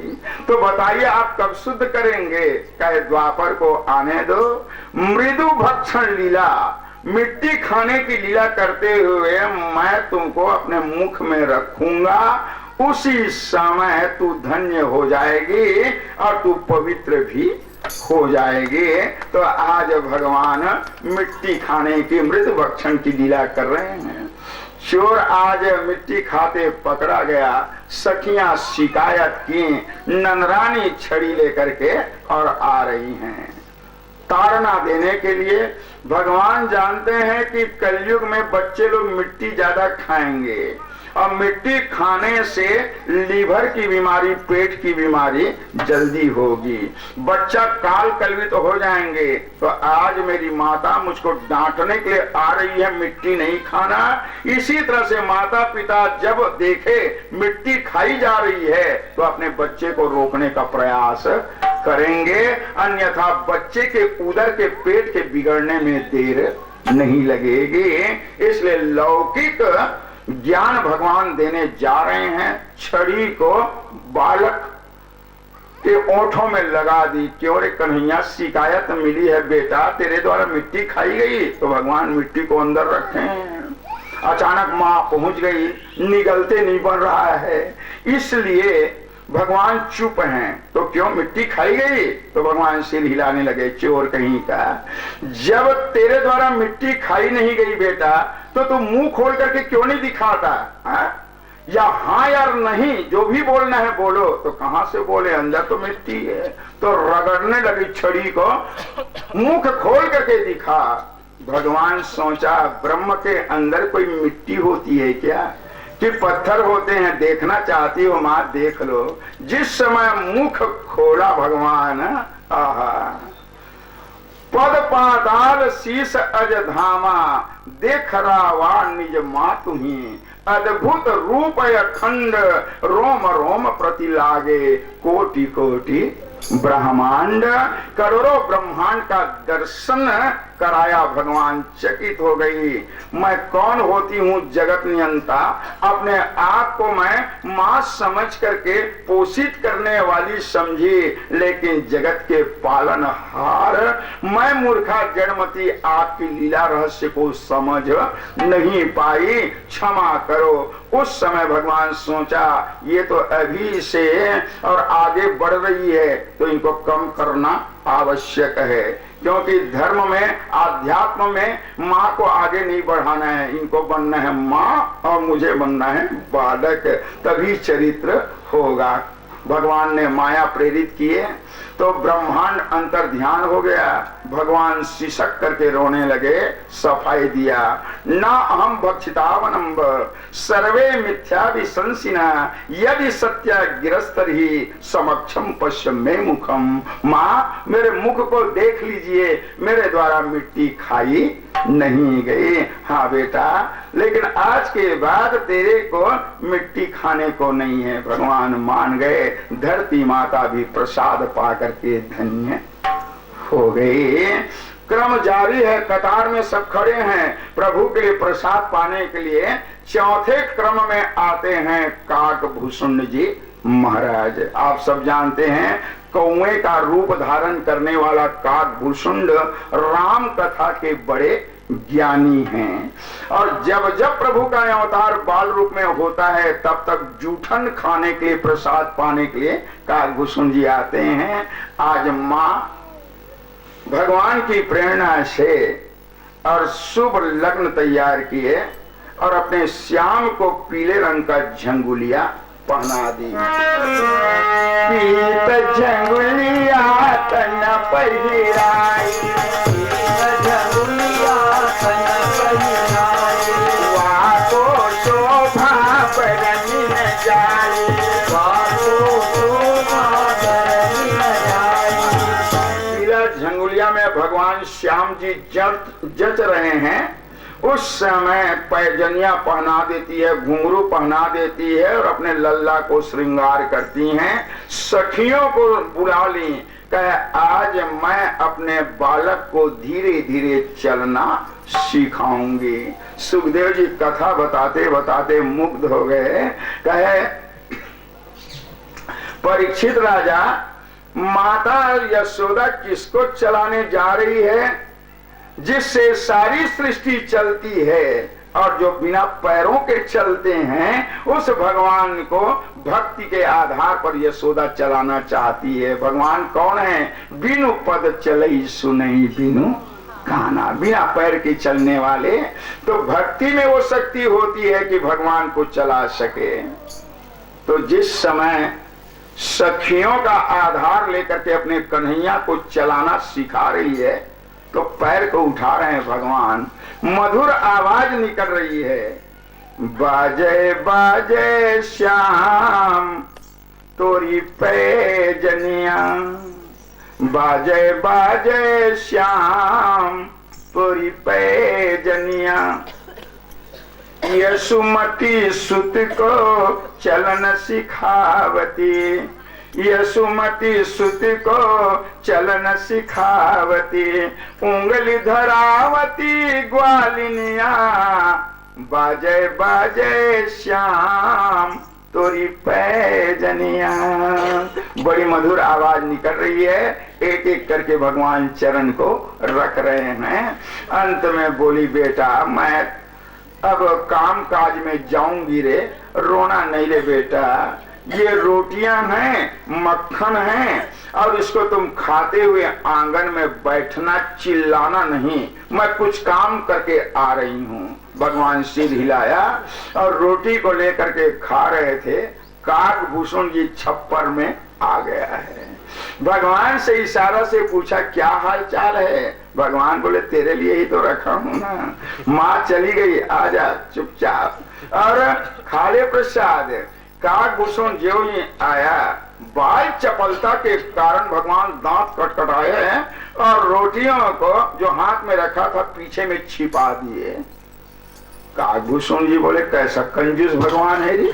S1: तो बताइए आप कब शुद्ध करेंगे? कहे द्वापर को आने दो, मृदु भक्षण लीला, मिट्टी खाने की लीला करते हुए मैं तुमको अपने मुख में रखूंगा, उसी समय तू धन्य हो जाएगी और तू पवित्र भी हो जाएगी। तो आज भगवान मिट्टी खाने की, मृत भक्षण की लीला कर रहे हैं। चोर आज मिट्टी खाते पकड़ा गया, सखियां शिकायत की, नंदरानी छड़ी लेकर के और आ रही हैं ताड़ना देने के लिए। भगवान जानते हैं कि कलयुग में बच्चे लोग मिट्टी ज्यादा खाएंगे और मिट्टी खाने से लीवर की बीमारी, पेट की बीमारी जल्दी होगी, बच्चा काल कलवित हो जाएंगे। तो आज मेरी माता मुझको डांटने के लिए आ रही है मिट्टी नहीं खाना। इसी तरह से माता पिता जब देखे मिट्टी खाई जा रही है तो अपने बच्चे को रोकने का प्रयास करेंगे, अन्यथा बच्चे के उदर के, पेट के बिगड़ने में देर नहीं लगेगी। इसलिए लौकिक ज्ञान भगवान देने जा रहे हैं। छड़ी को बालक के ओठों में लगा दी। क्यों रे कन्हैया, शिकायत मिली है बेटा, तेरे द्वारा मिट्टी खाई गई। तो भगवान मिट्टी को अंदर रखे। अचानक मां पहुंच गई, निगलते नहीं बन रहा है, इसलिए भगवान चुप हैं। तो क्यों मिट्टी खाई गई? तो भगवान सिर हिलाने लगे, चोर कहीं का, जब तेरे द्वारा मिट्टी खाई नहीं गई बेटा तो तू मुंह खोल करके क्यों नहीं दिखाता हा? या हाँ यार नहीं, जो भी बोलना है बोलो। तो कहां से बोले, अंदर तो मिट्टी है। तो रगड़ने लगी छड़ी को, मुंह खोल करके दिखा। भगवान सोचा ब्रह्म के अंदर कोई मिट्टी होती है क्या कि पत्थर होते हैं? देखना चाहती हो मां, देख लो। जिस समय मुख खोला भगवान, आहा, पद पाताल शीस अज धामा, देख रावा निज मां तुम्ही, अद्भुत रूप अखंड, रोम रोम प्रति लागे, कोटि कोटि ब्रह्मांड। करोड़ों ब्रह्मांड का दर्शन कराया। भगवान चकित हो गई। मैं कौन होती हूँ? जगत नियंता। अपने आप को मैं मां समझ करके पोषित करने वाली समझी, लेकिन जगत के पालनहार मैं मूर्खा जड़मती आपकी लीला रहस्य को समझ नहीं पाई, क्षमा करो। उस समय भगवान सोचा ये तो अभी से और आगे बढ़ रही है, तो इनको कम करना आवश्यक है, क्योंकि धर्म में, आध्यात्म में माँ को आगे नहीं बढ़ाना है। इनको बनना है माँ और मुझे बनना है बालक, तभी चरित्र होगा। भगवान ने माया प्रेरित किए तो ब्रह्मांड अंतर ध्यान हो गया। भगवान सिसक करके रोने लगे, सफाई दिया। ना अहम भक्षितावनम सर्वे मिथ्या विशंसिना, यदि सत्य गिरस्तर ही समक्षम पश्य में मुखम। माँ, मेरे मुख को देख लीजिए, मेरे द्वारा मिट्टी खाई नहीं गई। हाँ बेटा, लेकिन आज के बाद तेरे को मिट्टी खाने को नहीं है। भगवान मान गए। धरती माता भी प्रसाद पा करके धन्य हो गई। क्रम जारी है, कतार में सब खड़े हैं प्रभु के लिए प्रसाद पाने के लिए। चौथे क्रम में आते हैं काकभूषुंड जी महाराज। आप सब जानते हैं कौए का रूप धारण करने वाला काकभूषुंड राम कथा के बड़े ज्ञानी हैं। और जब जब प्रभु का अवतार बाल रूप में होता है, तब तक जूठन खाने के लिए, प्रसाद पाने के लिए काकभूषुंड जी आते हैं। आज माँ भगवान की प्रेरणा से और शुभ लग्न तैयार किए और अपने श्याम को पीले रंग का झंगुलिया पहना दी। पीत झंगुलिया तन पहिराई, झंगुलिया तन पहिराई, वाको शोभा बरनी न जाए, वाको शोभा बरनी न जाए। पीला झंगुलिया में भगवान श्याम जी जच रहे हैं। उस समय पैजनिया पहना देती है, घुंघरू पहना देती है और अपने लल्ला को श्रृंगार करती हैं। सखियों को बुला ली, कहे आज मैं अपने बालक को धीरे धीरे चलना सिखाऊंगी। सुखदेव जी कथा बताते बताते मुग्ध हो गए। कहे परीक्षित राजा, माता यशोदा किसको चलाने जा रही है जिससे सारी सृष्टि चलती है, और जो बिना पैरों के चलते हैं उस भगवान को भक्ति के आधार पर यशोदा चलाना चाहती है। भगवान कौन है? बिनु पद चलई सुनई बिनु गाना, बिना पैर के चलने वाले। तो भक्ति में वो शक्ति होती है कि भगवान को चला सके। तो जिस समय सखियों का आधार लेकर के अपने कन्हैया को चलाना सिखा रही है, तो पैर को उठा रहे हैं भगवान। मधुर आवाज निकल रही है, बाजे बाजे श्याम तोरी पैजनिया, बाजे बाजे श्याम तोरी पैजनिया, यशुमती सुत को चलन सिखावती, यशुमती सुत को चलन सिखावती, उंगली धरावती ग्वालिनिया, बाजे बाजे श्याम तोरी पैजनिया। बड़ी मधुर आवाज निकल रही है। एक एक करके भगवान चरण को रख रहे हैं। अंत में बोली, बेटा मैं अब काम काज में जाऊंगी रे, रोना नहीं रे बेटा। ये रोटियां हैं, मक्खन है, और इसको तुम खाते हुए आंगन में बैठना, चिल्लाना नहीं। मैं कुछ काम करके आ रही हूँ। भगवान सिर हिलाया और रोटी को लेकर के खा रहे थे। काकभूषुंड जी छप्पर में आ गया है। भगवान से इशारा से पूछा क्या हाल चाल है? भगवान बोले तेरे लिए ही तो रखा हूं ना। माँ चली गई, आजा चुपचाप और खाले प्रसाद। काकभूषण जो ही आया, बाल चपलता के कारण भगवान दांत कटकटाए हैं और रोटियों को जो हाथ में रखा था पीछे में छिपा दिए। काकभूषण जी बोले कैसा कंजूस भगवान है रे,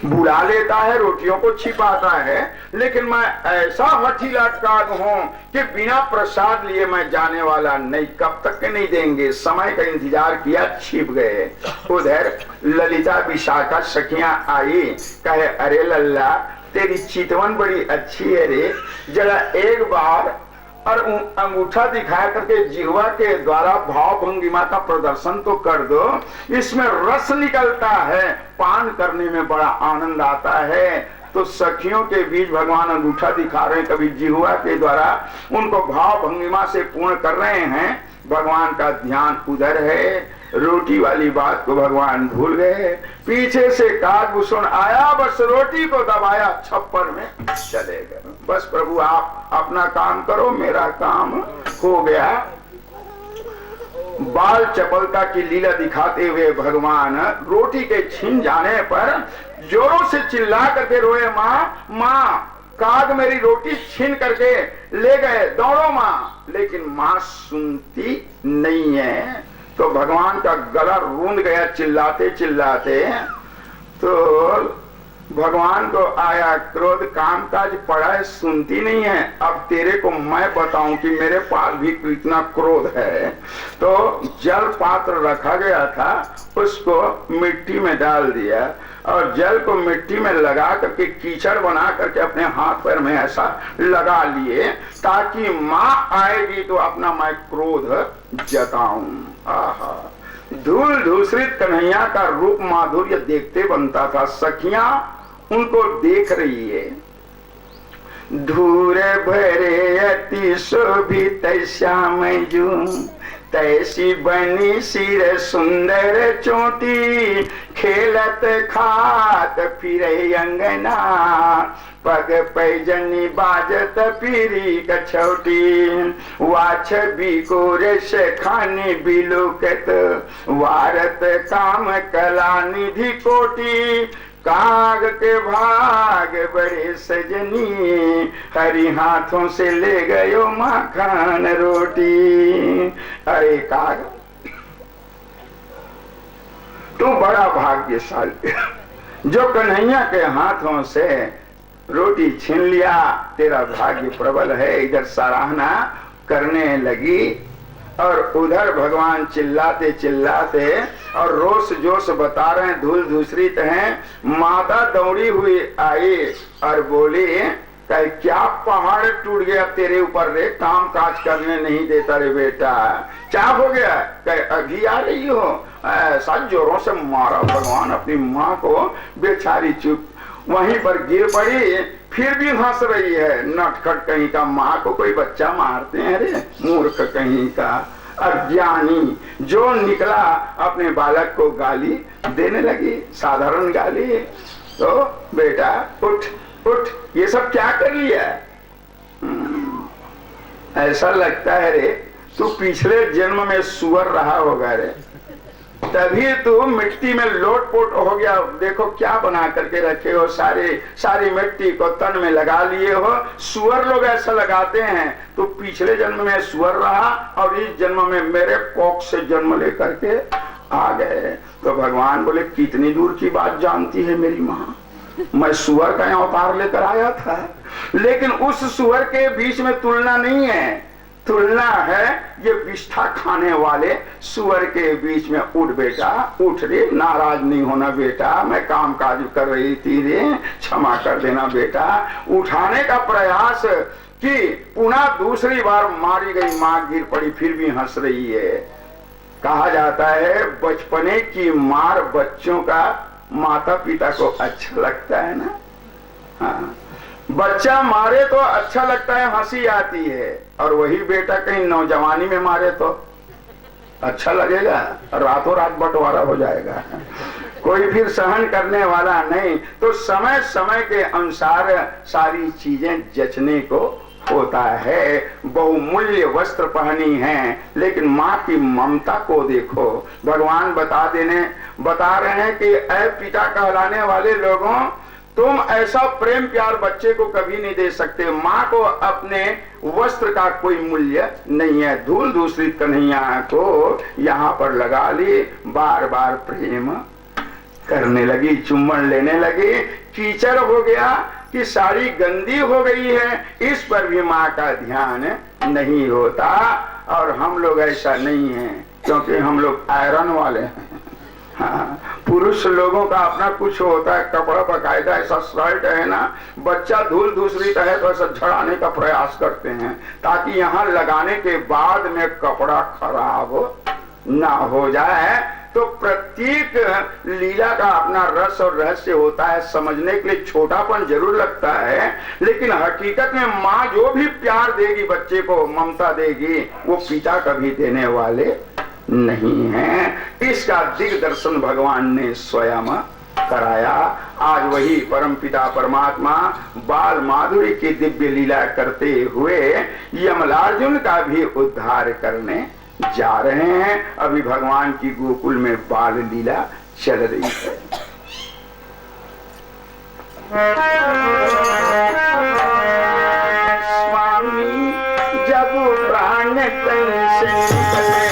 S1: बुला लेता है, रोटियों को छिपाता है, लेकिन मैं ऐसा हठीला काग हूं कि बिना प्रसाद लिए मैं जाने वाला नहीं, कब तक के नहीं देंगे। समय का इंतजार किया, छिप गए। उधर ललिता विशाखा सखियां आई, कहे अरे लल्ला तेरी चितवन बड़ी अच्छी है रे, जरा एक बार और अंगूठा दिखा करके जिह्वा के द्वारा भाव भंगिमा का प्रदर्शन तो कर दो, इसमें रस निकलता है, पान करने में बड़ा आनंद आता है। तो सखियों के बीच भगवान अंगूठा दिखा रहे हैं, कभी जिह्वा के द्वारा उनको भाव भंगिमा से पूर्ण कर रहे हैं। भगवान का ध्यान उधर है, रोटी वाली बात को भगवान भूल गए। पीछे से काकभूषण आया, बस रोटी को दबाया, छप्पर में चले गए। बस प्रभु आप अपना काम करो, मेरा काम हो गया। बाल चपलता की लीला दिखाते हुए भगवान रोटी के छीन जाने पर जोरों से चिल्ला करके रोए, माँ माँ काग मेरी रोटी छीन करके ले गए, दौड़ो माँ। लेकिन माँ सुनती नहीं है। तो भगवान का गला रूंध गया चिल्लाते चिल्लाते। तो भगवान को आया क्रोध, कामकाज पड़ा है, सुनती नहीं है, अब तेरे को मैं बताऊं कि मेरे पास भी कितना क्रोध है। तो जल पात्र रखा गया था, उसको मिट्टी में डाल दिया और जल को मिट्टी में लगा करके कीचड़ बना करके अपने हाथ पैर में ऐसा लगा लिए, ताकि माँ आएगी तो अपना मैं क्रोध जताऊं। आहा, धूल धूसरित कन्हैया का रूप माधुर्य देखते बनता था। सखियां उनको देख रही है। धूरे भरे अति शोभित श्याम जू, तैसी बनी सिर सुंदर चोटी, खेलत खात फिरे अंगना, पग पैजनी बाजत पीरी कछौटी, वाछ बिकोरे से खानी बिलुकत, वारत काम कला निधि कोटी, काग के भाग बड़े सजनी, हरी हाथों से ले गयो माखन रोटी। अरे काग तू बड़ा भाग्यशाली, जो कन्हैया के हाथों से रोटी छीन लिया, तेरा भाग्य प्रबल है। इधर सराहना करने लगी और उधर भगवान चिल्लाते चिल्लाते और रोष जोश बता रहे हैं, धूल धूसरित हैं। माता दौड़ी हुई आई और बोली क्या पहाड़ टूट गया तेरे ऊपर रे, काम काज करने नहीं देता रे बेटा, क्या हो गया? कहे अभी आ रही हो? ऐसा जोरों से मारा भगवान अपनी माँ को, बेचारी चुप वहीं पर गिर पड़ी, फिर भी हंस रही है। नटखट कहीं का, माँ को कोई बच्चा मारते हैं रे, मूर्ख कहीं का, अज्ञानी। जो निकला अपने बालक को गाली देने लगी, साधारण गाली। तो बेटा उठ उठ, ये सब क्या कर लिया? ऐसा लगता है रे तू पिछले जन्म में सुअर रहा होगा रे, तभी तू मिट्टी में लोटपोट हो गया। देखो क्या बना करके रखे हो, सारी मिट्टी को तन में लगा लिए हो। सुअर लोग ऐसा लगाते हैं। तो पिछले जन्म में सुअर रहा और इस जन्म में मेरे कोख से जन्म लेकर के आ गए। तो भगवान बोले कितनी दूर की बात जानती है मेरी माँ, मैं सुअर का अवतार लेकर आया था, लेकिन उस सुअर के बीच में तुलना नहीं है। तुलना है ये विष्ठा खाने वाले सुअर के बीच में। उठ बेटा उठ रे, नाराज नहीं होना बेटा, मैं काम काज कर रही थी रे, क्षमा कर देना बेटा। उठाने का प्रयास कि पुनः दूसरी बार मारी गई माँ गिर पड़ी, फिर भी हंस रही है। कहा जाता है बचपने की मार बच्चों का माता पिता को अच्छा लगता है ना। हाँ, बच्चा मारे तो अच्छा लगता है, हंसी आती है, और वही बेटा कहीं नौजवानी में मारे तो अच्छा लगेगा, रातों रात बंटवारा हो जाएगा। कोई फिर सहन करने वाला नहीं। तो समय समय के अनुसार सारी चीजें जचने को होता है। बहुमूल्य वस्त्र पहनी है, लेकिन माँ की ममता को देखो। भगवान बता रहे हैं कि ऐ पिता कहलाने वाले लोगों, तुम ऐसा प्रेम प्यार बच्चे को कभी नहीं दे सकते। माँ को अपने वस्त्र का कोई मूल्य नहीं है। धूल दूसरी कन्हैया को यहाँ पर लगा ली, बार बार प्रेम करने लगी, चुम्बन लेने लगी। कीचड़ हो गया कि साड़ी गंदी हो गई है, इस पर भी माँ का ध्यान नहीं होता। और हम लोग ऐसा नहीं है, क्योंकि हम लोग आयरन वाले हैं। हाँ, पुरुष लोगों का अपना कुछ होता है, कपड़ा बकायदा ऐसा शर्ट है ना, बच्चा धूल दूसरी है तो ऐसा झड़ाने का प्रयास करते हैं, ताकि यहाँ लगाने के बाद में कपड़ा खराब ना हो जाए। तो प्रत्येक लीला का अपना रस और रहस्य होता है। समझने के लिए छोटापन जरूर लगता है, लेकिन हकीकत में माँ जो भी प्यार देगी बच्चे को, ममता देगी, वो पिता कभी देने वाले नहीं है। इसका दिग्दर्शन भगवान ने स्वयं कराया। आज वही परम पिता परमात्मा बाल माधुरी की दिव्य लीला करते हुए यमलार्जुन का भी उद्धार करने जा रहे हैं। अभी भगवान की गोकुल में बाल लीला चल रही है। स्वामी जब प्राण तन से निकले,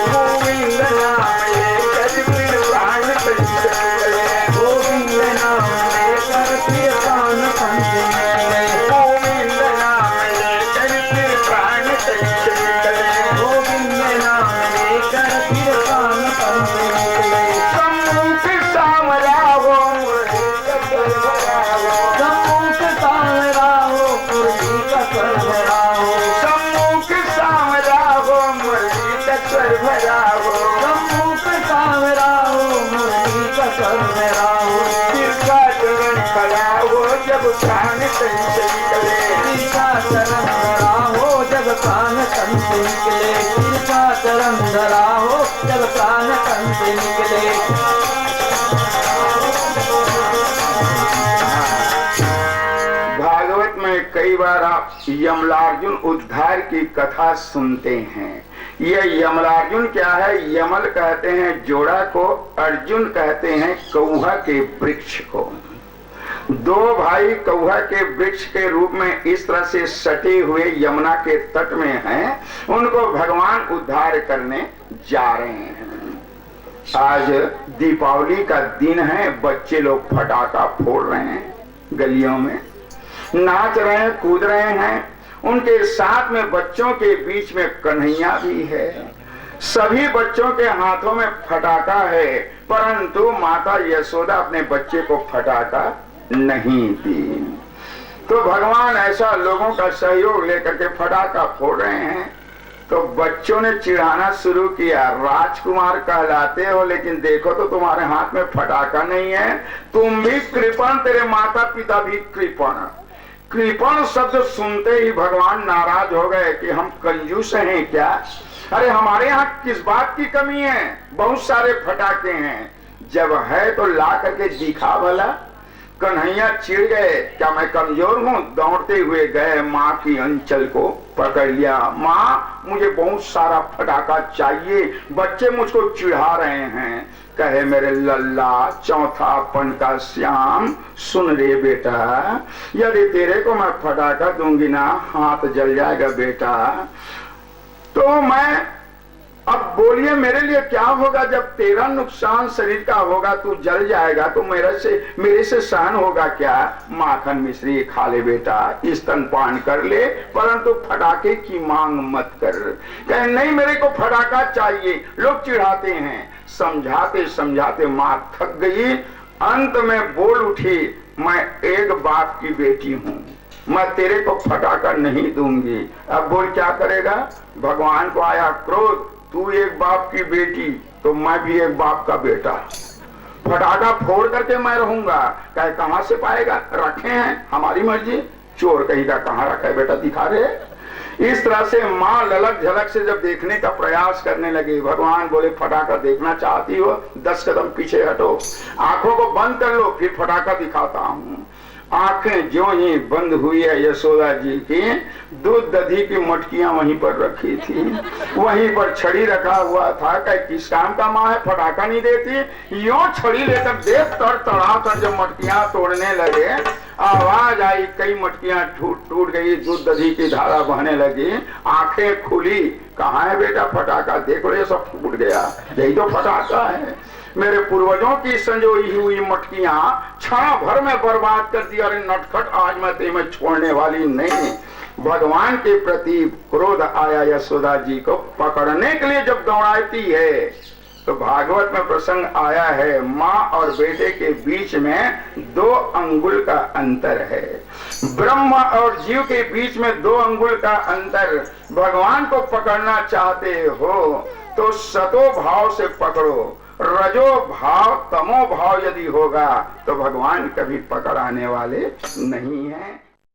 S1: गोविंद नाम लेकर फिर प्राण तन से निकले, गोविंद नाम लेकर फिर प्राण तन से निकले, गोविंद नाम लेकर फिर प्राण तन से निकले, गोविंद नाम लेकर फिर प्राण तन से निकले। सम्मुख सामरा हो मुरली का स्वर भरा हो, सम्मुख सामरा हो मुरली का स्वर भरा हो, सम्मुख सामरा हो मुरली का स्वर भरा हो, सम्मुख सामरा हो मुरली का स्वर भरा हो। तिरका चरण खड़ा हो जब प्राण तन से निकले, तिरका चरण धरा हो जब प्राण तन से निकले, तिरका चरण धरा हो जब प्राण तन से निकले। भागवत में कई बार आप यमलार्जुन उद्धार की कथा सुनते हैं। ये यमलार्जुन क्या है? यमल कहते हैं जोड़ा को, अर्जुन कहते हैं कौहा के वृक्ष को। दो भाई कौहा के वृक्ष के रूप में इस तरह से सटे हुए यमुना के तट में हैं, उनको भगवान उद्धार करने जा रहे हैं। आज दीपावली का दिन है, बच्चे लोग फटाका फोड़ रहे हैं, गलियों में नाच रहे हैं, कूद रहे हैं। उनके साथ में बच्चों के बीच में कन्हैया भी है। सभी बच्चों के हाथों में फटाका है, परंतु माता यशोदा अपने बच्चे को फटाका नहीं दी। तो भगवान ऐसा लोगों का सहयोग लेकर के फटाका फोड़ रहे हैं। तो बच्चों ने चिढ़ाना शुरू किया, राजकुमार कहलाते हो लेकिन देखो तो तुम्हारे हाथ में फटाका नहीं है, तुम भी कृपण, तेरे माता पिता भी कृपण। कृपण शब्द सुनते ही भगवान नाराज हो गए कि हम कंजूस हैं क्या? अरे हमारे यहाँ किस बात की कमी है? बहुत सारे फटाके हैं, जब है तो ला करके दिखा भला। कन्हैया चिढ़ गए, क्या मैं कमजोर हूँ? दौड़ते हुए गए, माँ की अंचल को पकड़ लिया। माँ मुझे बहुत सारा फटाका चाहिए, बच्चे मुझको चिढ़ा रहे हैं। कहे मेरे लल्ला चौथापन का श्याम, सुन रे बेटा, यदि तेरे को मैं फटाका दूंगी ना, हाथ जल जाएगा बेटा। तो मैं अब बोलिए मेरे लिए क्या होगा? जब तेरा नुकसान शरीर का होगा, तू जल जाएगा, तो मेरे से सहन होगा क्या? माखन मिश्री खा ले बेटा, स्तनपान कर ले, परंतु फटाके की मांग मत कर। कहे नहीं मेरे को फटाका चाहिए। लोग चिढ़ाते हैं, समझाते समझाते मां थक गई, अंत में बोल उठी, मैं एक बाप की बेटी हूँ, मैं तेरे को फटाका नहीं दूंगी। अब बोल क्या करेगा? भगवान को आया क्रोध, तू एक बाप की बेटी तो मैं भी एक बाप का बेटा, फटाका फोड़ करके मैं रहूंगा। कहे कहां से पाएगा? रखे हैं, हमारी मर्जी। चोर कहीं का कहां रखा है बेटा, दिखा रहे। इस तरह से माँ ललक झलक से जब देखने का प्रयास करने लगी, भगवान बोले फटाका देखना चाहती हो 10 कदम पीछे हटो, आंखों को बंद कर लो, फिर फटाका दिखाता हूँ। आंखें जो ही बंद हुई है यशोदा जी की, दूध दधी की मटकियां वहीं पर रखी थी, वहीं पर छड़ी रखा हुआ था। कहीं किस काम का माँ है, फटाका नहीं देती। यूं छड़ी लेकर देख कर तड़ा कर जब मटकियां तोड़ने लगे, आवाज आई, कई मटकियां टूट गई, दूध दधी की धारा बहने लगी। आंखें खुली, कहाँ है बेटा फटाका, देखो ये सब टूट गया, यही तो फटाका है। मेरे पूर्वजों की संजोई हुई मटकियां क्षण भर में बर्बाद कर दी। अरे नटखट, आज मैं तुम्हें छोड़ने वाली नहीं। भगवान के प्रति क्रोध आया यशोदा जी को पकड़ने के लिए जब दौड़ाती है, तो भागवत में प्रसंग आया है, माँ और बेटे के बीच में 2 अंगुल का अंतर है। ब्रह्म और जीव के बीच में 2 अंगुल का अंतर। भगवान को पकड़ना चाहते हो तो सतो भाव से पकड़ो, रजो भाव तमो भाव यदि होगा तो भगवान कभी पकड़ाने वाले नहीं हैं।